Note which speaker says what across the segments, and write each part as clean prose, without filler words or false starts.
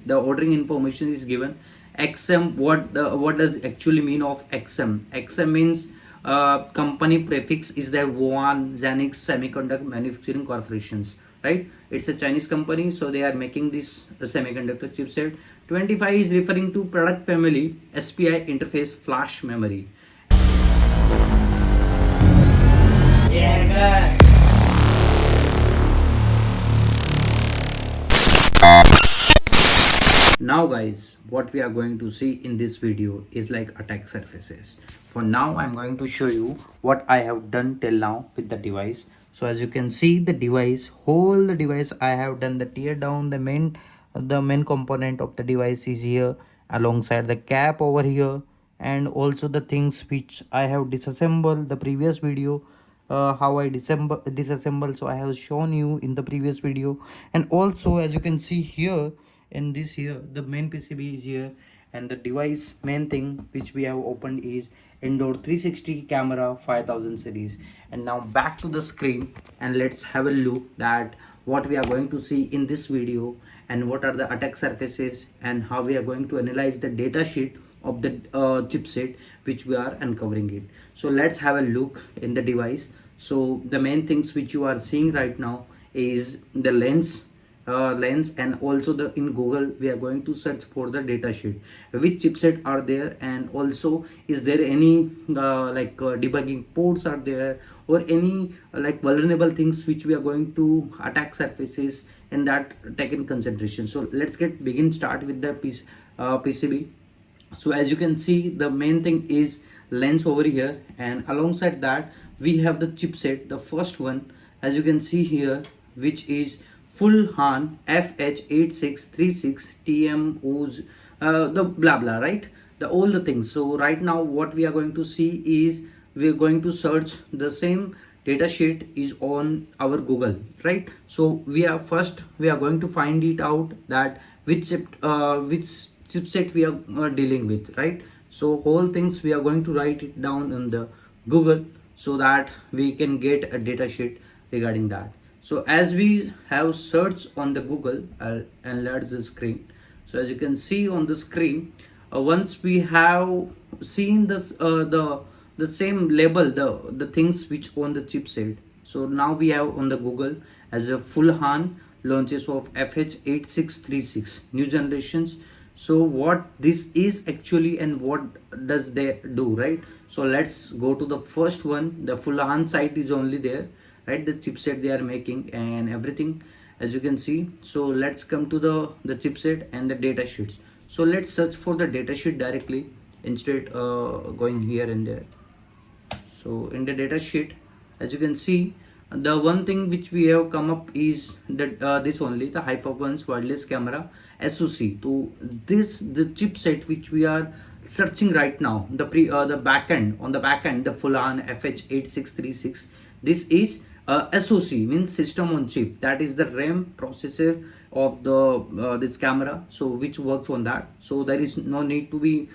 Speaker 1: the ordering information is given. XM, what does actually mean of XM? XM means company prefix is the Wuhan Xenix Semiconductor Manufacturing Corporations, right? It's a Chinese company, so they are making this semiconductor chipset. 25 is referring to product family SPI interface flash memory. Yeah, now guys, what we are going to see in this video is like attack surfaces. For now I'm going to show you what I have done till now with the device. So as you can see, the device, whole the device, I have done the tear down. The main component of the device is here, alongside the cap over here, and also the things which I have disassembled the previous video, how I disassemble. So I have shown you in the previous video. And also as you can see here, in this here, the main PCB is here, and the device main thing which we have opened is indoor 360 camera 5000 series. And now back to the screen, and let's have a look that what we are going to see in this video, and what are the attack surfaces, and how we are going to analyze the data sheet of the chipset which we are uncovering it. So let's have a look in the device. So the main things which you are seeing right now is the lens, and also the in Google we are going to search for the data sheet, which chipset are there, and also is there any debugging ports are there, or any like vulnerable things which we are going to attack surfaces, and that taken consideration. So let's start with the PCB. So as you can see, the main thing is lens over here, and alongside that we have the chipset, the first one, as you can see here, which is full Han FH8636 TMOs, the blah blah, right? The all the things. So right now what we are going to see is we are going to search the same data sheet is on our Google, right? So we are going to find it out that which chipset we are dealing with, right? So whole things we are going to write it down in the Google, so that we can get a data sheet regarding that. So as we have searched on the Google, I'll enlarge the screen. So as you can see on the screen, once we have seen this the same label, the things which on the chipset. So now we have on the Google as a full Han launches of FH8636 new generations. So what this is actually, and what does they do, right? So let's go to the first one. The full Han site is only there, right? The chipset they are making and everything, as you can see. So let's come to the chipset and the data sheets. So let's search for the data sheet directly, instead going here and there. So in the data sheet, as you can see, the one thing which we have come up is that this only, the high performance wireless camera SoC. So this the chipset which we are searching right now, the backend, on the backend, the full on FH8636. This is SoC, means system on chip. That is the RAM processor of the this camera, so which works on that. So there is nothing to be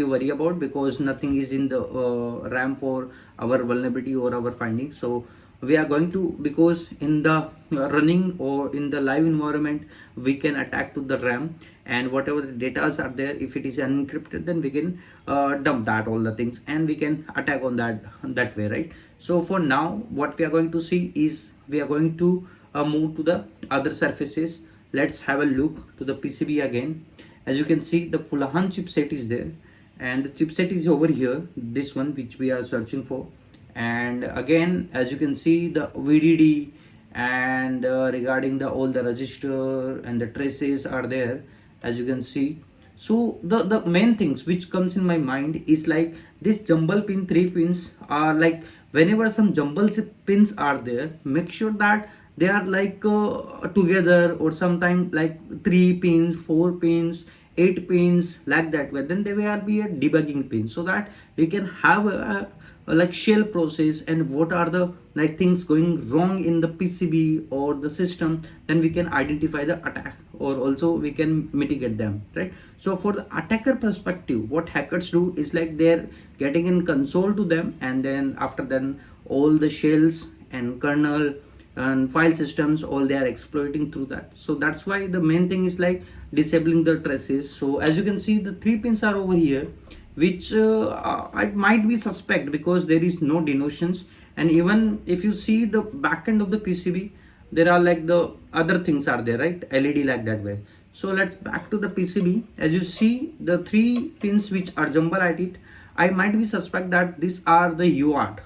Speaker 1: worried about, because nothing is in the RAM for our vulnerability or our findings. So we are going to, because in the running or in the live environment we can attack to the RAM, and whatever the data are there, if it is unencrypted, then we can dump that all the things, and we can attack on that way, right? So for now what we are going to see is we are going to move to the other surfaces. Let's have a look to the PCB again. As you can see, the full Han chipset is there, and the chipset is over here, this one which we are searching for. And again, as you can see, the VDD and regarding the all the register and the traces are there, as you can see. So the main things which comes in my mind is like this jumble pin, 3 pins are like, whenever some jumble pins are there, make sure that they are like together, or sometimes like 3 pins, 4 pins, 8 pins, like that way. Then there will be a debugging pin, so that we can have a like shell process, and what are the like things going wrong in the PCB or the system, then we can identify the attack, or also we can mitigate them, right? So for the attacker perspective, what hackers do is like they're getting in console to them, and then after then all the shells and kernel and file systems, all they are exploiting through that. So that's why the main thing is like disabling the traces. So as you can see, the 3 pins are over here, which it might be suspect because there is no denotions. And even if you see the back end of the PCB, there are like the other things are there, right? LED like that way. So let's back to the PCB. As you see the 3 pins which are jumbled at it, I might be suspect that these are the UART,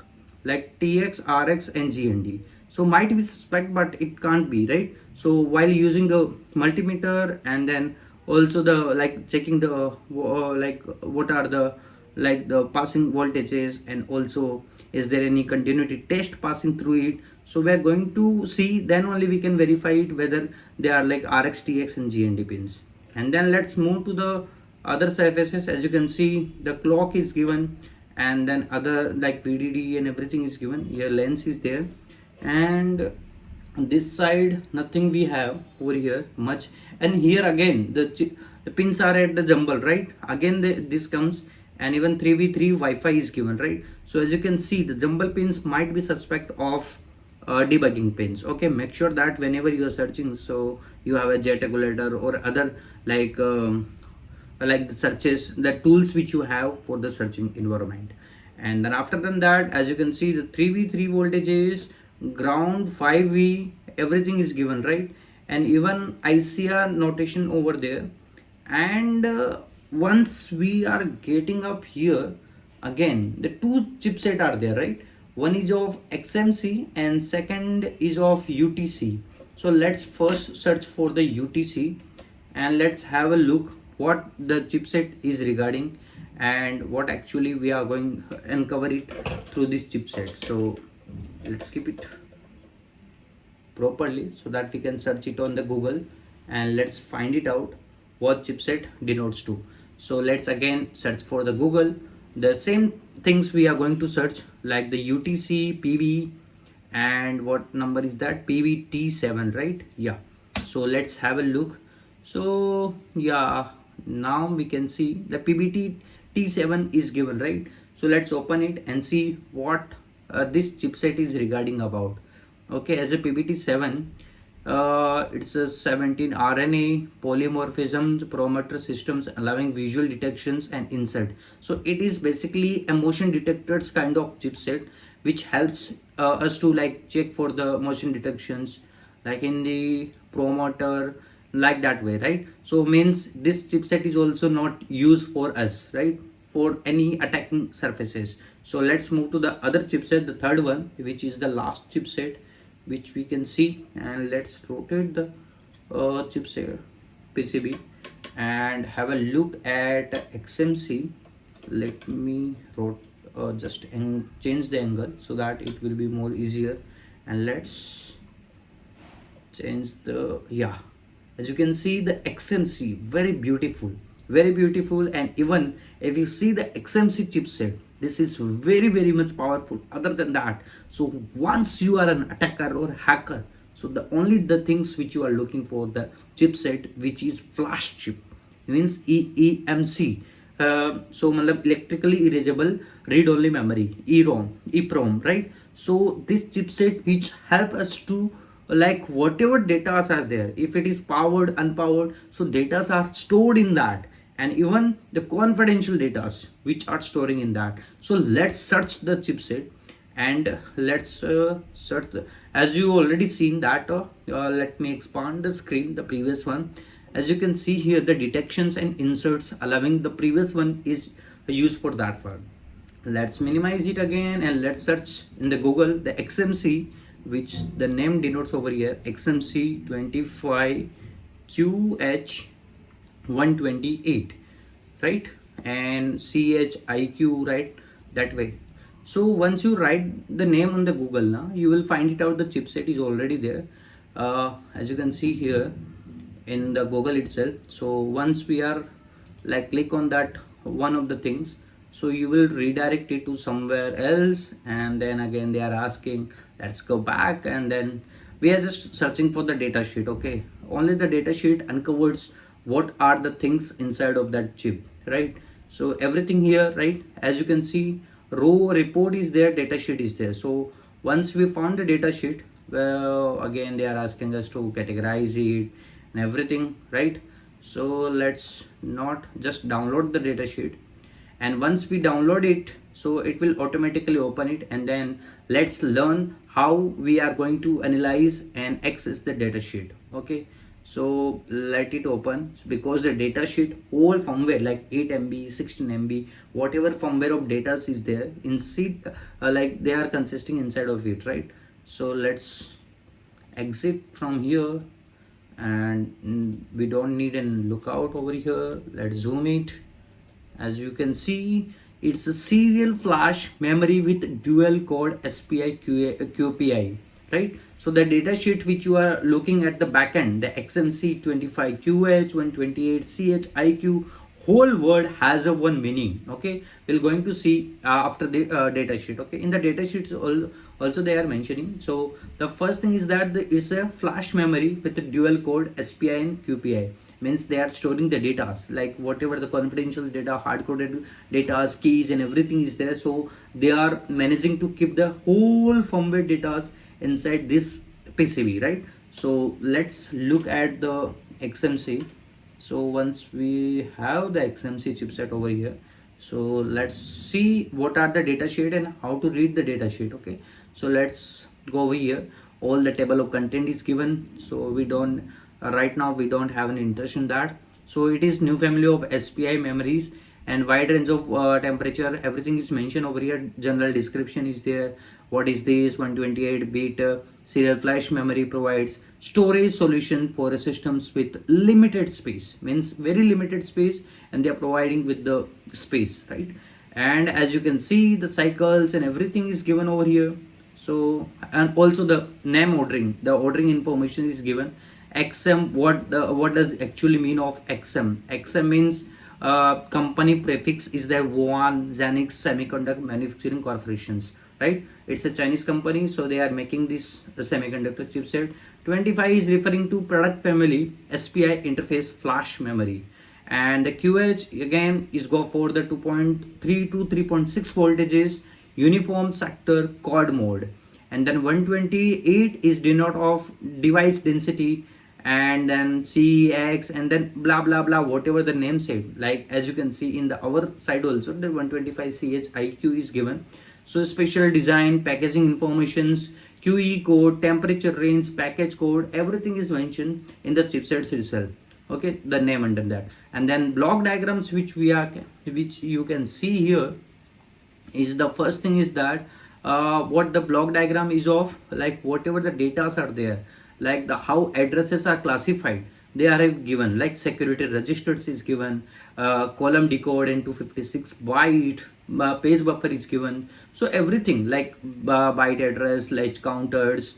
Speaker 1: like TX, RX and GND. So might be suspect, but it can't be, right? So while using the multimeter, and then also the like checking the like what are the like the passing voltages, and also is there any continuity test passing through it. So we are going to see, then only we can verify it whether they are like RX, TX and GND pins. And then let's move to the other surfaces. As you can see, the clock is given, and then other like VDD and everything is given here. Lens is there, and this side nothing we have over here much. And here again the pins are at the jumble, right? Again this comes, and even 3v3 Wi-Fi is given, right? So as you can see, the jumble pins might be suspect of debugging pins. Okay, make sure that whenever you are searching, so you have a jet regulator or other like the searches, the tools which you have for the searching environment. And then after than that, as you can see, the 3v3 voltages, ground, 5v, everything is given, right? And even ICR notation over there. And once we are getting up here, again the two chipset are there, right? One is of XMC and second is of UTC. So let's first search for the UTC, and let's have a look what the chipset is regarding, and what actually we are going to uncover it through this chipset. So let's keep it properly so that we can search it on the Google, and let's find it out what chipset denotes to. So let's again search for the Google. The same things we are going to search, like the UTC, PB, and what number is that? PBT7, right? Yeah. So let's have a look. So yeah, now we can see the PBT T7 is given, right? So let's open it and see what this chipset is regarding about. Okay, as a PBT7, it's a 17 RNA polymorphism parameter systems allowing visual detections and insert. So it is basically a motion detectors kind of chipset, which helps us to like check for the motion detections like in the promoter, like that way, right? So means this chipset is also not used for us, right, for any attacking surfaces. So let's move to the other chipset, the third one, which is the last chipset which we can see. And let's rotate the chipset PCB and have a look at XMC. Let me just change the angle so that it will be more easier. And let's change the, yeah, as you can see the XMC, very beautiful, very beautiful. And even if you see the XMC chipset, this is very much powerful. Other than that, so once you are an attacker or hacker, so the only the things which you are looking for, the chipset which is flash chip, means EEMC. So electrically erasable read only memory, EPROM, right? So this chipset which help us to like whatever data are there, if it is powered, unpowered, so data are stored in that, and even the confidential data which are storing in that. So let's search the chipset, and let's search as you already seen that let me expand the screen, the previous one. As you can see here, the detections and inserts allowing the previous one is used for that one. Let's minimize it again, and let's search in the Google the XMC, which the name denotes over here, XMC 25QH128, right? And CHIQ, right? That way. So once you write the name on the Google now, you will find it out, the chipset is already there, as you can see here in the Google itself. So once we are like click on that one of the things, so you will redirect it to somewhere else, and then again they are asking, let's go back, and then we are just searching for the data sheet. Okay, only the data sheet uncovers what are the things inside of that chip, right? So everything here, right, as you can see, row report is there, data sheet is there. So once we found the data sheet, well, again they are asking us to categorize it and everything, right? So let's not just download the datasheet, and once we download it, so it will automatically open it, and then let's learn how we are going to analyze and access the datasheet. Okay, so let it open, because the datasheet whole firmware like 8 MB, 16 MB, whatever firmware of data is there inside, like they are consisting inside of it, right? So let's exit from here, and we don't need an lookout over here. Let's zoom it. As you can see, it's a serial flash memory with dual core SPI QPI, right? So the data sheet which you are looking at the backend, the XMC25QH 128CHIQ, whole word has a one meaning. Okay, we're going to see after the data sheet. Okay, in the data sheets also they are mentioning. So the first thing is that it's a flash memory with a dual code SPI and QPI. Means they are storing the data, like whatever the confidential data, hard coded data, keys and everything is there. So they are managing to keep the whole firmware data inside this PCB, right? So let's look at the XMC. So once we have the XMC chipset over here, so let's see what are the data sheet and how to read the data sheet. Okay, so let's go over here. All the table of content is given, so we don't right now we don't have an interest in that. So it is new family of SPI memories and wide range of temperature, everything is mentioned over here. General description is there. What is this? 128-bit serial flash memory provides storage solution for systems with limited space, means very limited space, and they are providing with the space, right? And as you can see, the cycles and everything is given over here. So, and also the name ordering, the ordering information is given. XM, what does actually mean of XM? XM means company prefix is there, Wuhan Xenix Semiconductor Manufacturing Corporations, right? It's a Chinese company, so they are making this semiconductor chipset. 25 is referring to product family SPI interface flash memory, and the QH again is go for the 2.3 to 3.6 voltages uniform sector quad mode, and then 128 is denote of device density, and then CEX, and then blah blah blah, whatever the name said. Like as you can see in the our side also, the 125 CHIQ is given. So special design, packaging informations, QE code, temperature range, package code, everything is mentioned in the chipsets itself. Okay, the name under that. And then block diagrams which you can see here is the first thing is that what the block diagram is of, like whatever the data are there, like the how addresses are classified, they are given. Like security registers is given, column decode and 256 byte page buffer is given. So everything like byte address, latch counters,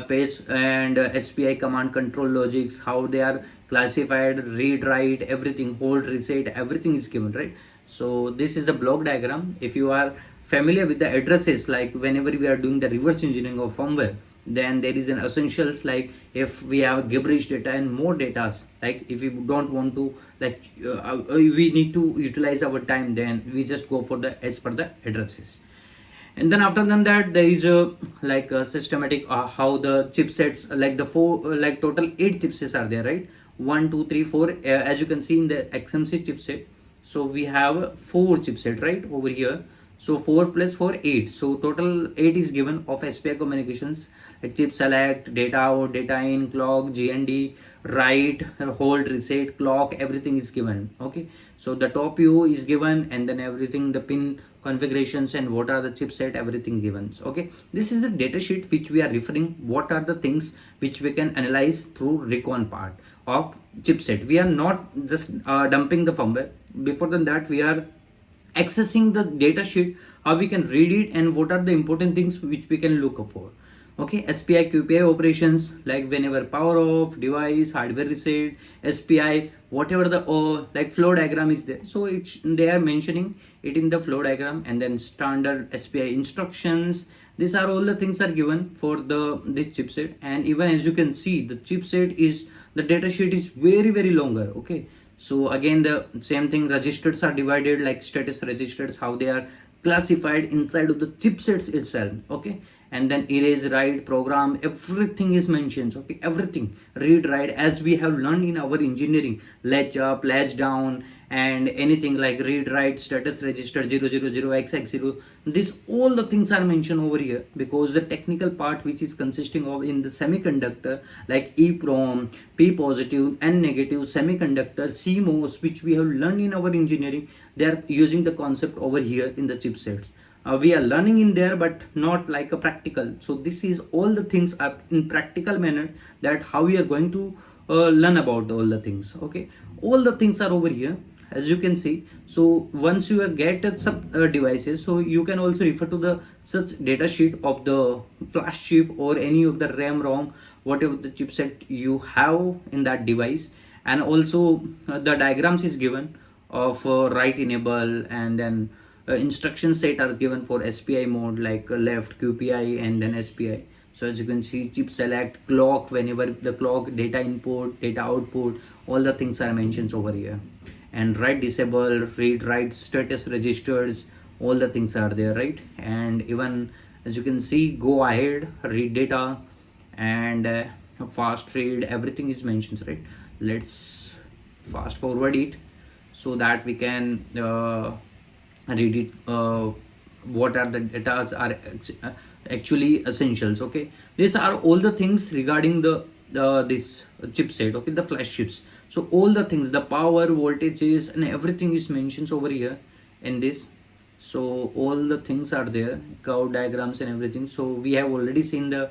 Speaker 1: page and SPI command control logics, how they are classified, read write, everything, hold reset, everything is given, right? So this is the block diagram. If you are familiar with the addresses, like whenever we are doing the reverse engineering of firmware, then there is an essentials, like if we have gibberish data and more data, like if we don't want to, like we need to utilize our time, then we just go for the as per the addresses. And then after that there is a like a systematic how the chipsets, like the four, like total 8 chipsets are there, right? 1 2 3 4, as you can see in the XMC chipset. So we have 4 chipset right over here. So 4 plus 4 8, so total 8 is given of SPI communications, like chip select, data out, data in, clock, GND, write, hold, reset, clock, everything is given. Okay, so the top view is given, and then everything, the pin configurations and what are the chipset, everything given. So, okay, this is the data sheet which we are referring. What are the things which we can analyze through recon part of chipset? We are not just dumping the firmware. Before than that, we are accessing the data sheet, how we can read it, and what are the important things which we can look for. Okay, SPI QPI operations, like whenever power off, device, hardware reset, SPI, whatever the like flow diagram is there. So they are mentioning it in the flow diagram, and then standard SPI instructions. These are all the things are given for this chipset. And even as you can see, the chipset is, the data sheet is very longer. Okay, so again the same thing, registers are divided, like status registers, how they are classified inside of the chipsets itself. Okay, and then erase, write, program, everything is mentioned. Okay, everything, read, write, as we have learned in our engineering, latch up, latch down, and anything like read, write, status register 000 xx0, this all the things are mentioned over here, because the technical part which is consisting of in the semiconductor, like EEPROM, P positive and negative semiconductor, CMOS, which we have learned in our engineering, they are using the concept over here in the chipsets. We are learning in there, but not like a practical. So this is all the things are in practical manner, that how we are going to learn about all the things. Okay, all the things are over here, as you can see. So once you get some devices, so you can also refer to the such data sheet of the flash chip or any of the RAM, ROM, whatever the chipset you have in that device. And also the diagrams is given of write enable, and then instruction set are given for SPI mode, like left, QPI, and then SPI. So as you can see, chip select, clock, whenever the clock, data input, data output, all the things are mentioned over here. And write disable, read, write, status registers, all the things are there, right? And even as you can see, go ahead, read data, and fast read, everything is mentioned, right? Let's fast forward it so that we can read it. What are the data are actually essentials. Okay, these are all the things regarding the this chipset. Okay, the flash chips. So all the things, the power, voltages, and everything is mentioned over here in this. So all the things are there, curve diagrams and everything. So we have already seen the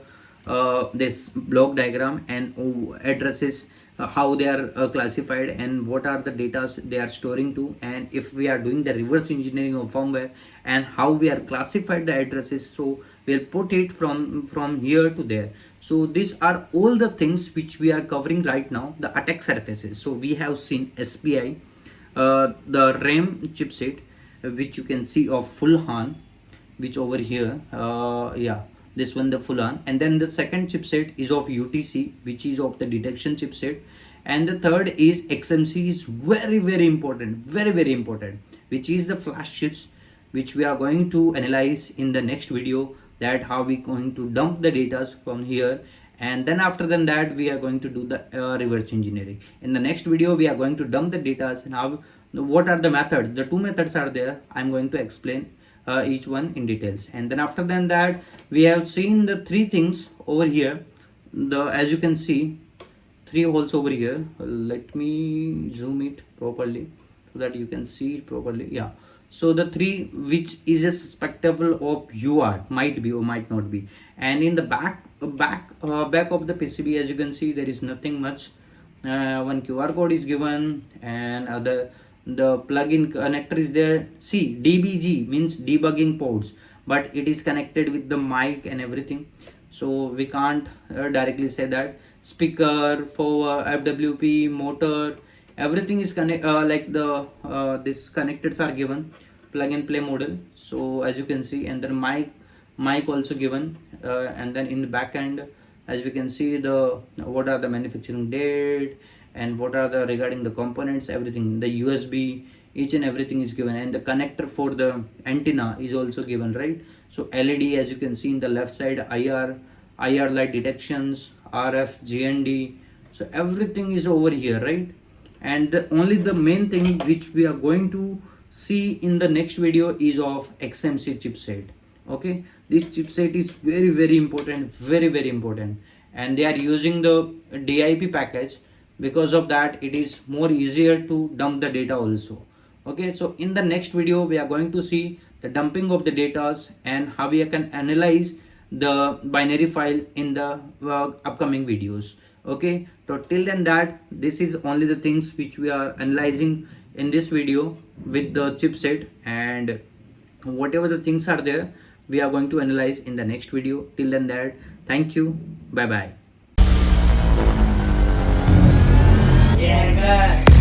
Speaker 1: this block diagram and addresses, how they are classified, and what are the data they are storing to, and if we are doing the reverse engineering of firmware, and how we are classified the addresses. So we'll put it from here to there. So these are all the things which we are covering right now, the attack surfaces. So we have seen SPI, the RAM chipset, which you can see of full HAN, which over here, yeah, this one, the full on. And then the second chipset is of UTC, which is of the detection chipset. And the third is XMC, is very important, very important, which is the flash chips, which we are going to analyze in the next video, that how we going to dump the data from here. And then after that we are going to do the reverse engineering. In the next video we are going to dump the data, and how, what are the methods. The two methods are there, I'm going to explain each one in details. And then after that we have seen the three things over here, the, as you can see, three holes over here. Let me zoom it properly so that you can see it properly. Yeah, so the three which is a susceptible of UART, might be or might not be. And in the back of the PCB, as you can see, there is nothing much. One QR code is given, and the plug-in connector is there. See, DBG means debugging ports, but it is connected with the mic and everything, so we can't directly say that. Speaker, for FWP, motor, everything is like the this connectors are given, plug and play model. So as you can see, and then mic also given, and then in the back end, as we can see, the what are the manufacturing date, and what are the regarding the components, everything, the USB, each and everything is given. And the connector for the antenna is also given, right? So LED, as you can see in the left side, IR light detections, RF, GND, so everything is over here, right? And only the main thing which we are going to see in the next video is of XMC chipset. Okay, this chipset is very important, very important, and they are using the DIP package. Because of that, it is more easier to dump the data also. Okay, so in the next video we are going to see the dumping of the data, and how we can analyze the binary file in the upcoming videos. Okay, so till then, that this is only the things which we are analyzing in this video with the chipset, and whatever the things are there, we are going to analyze in the next video. Till then, that, thank you, bye bye. Yeah, good.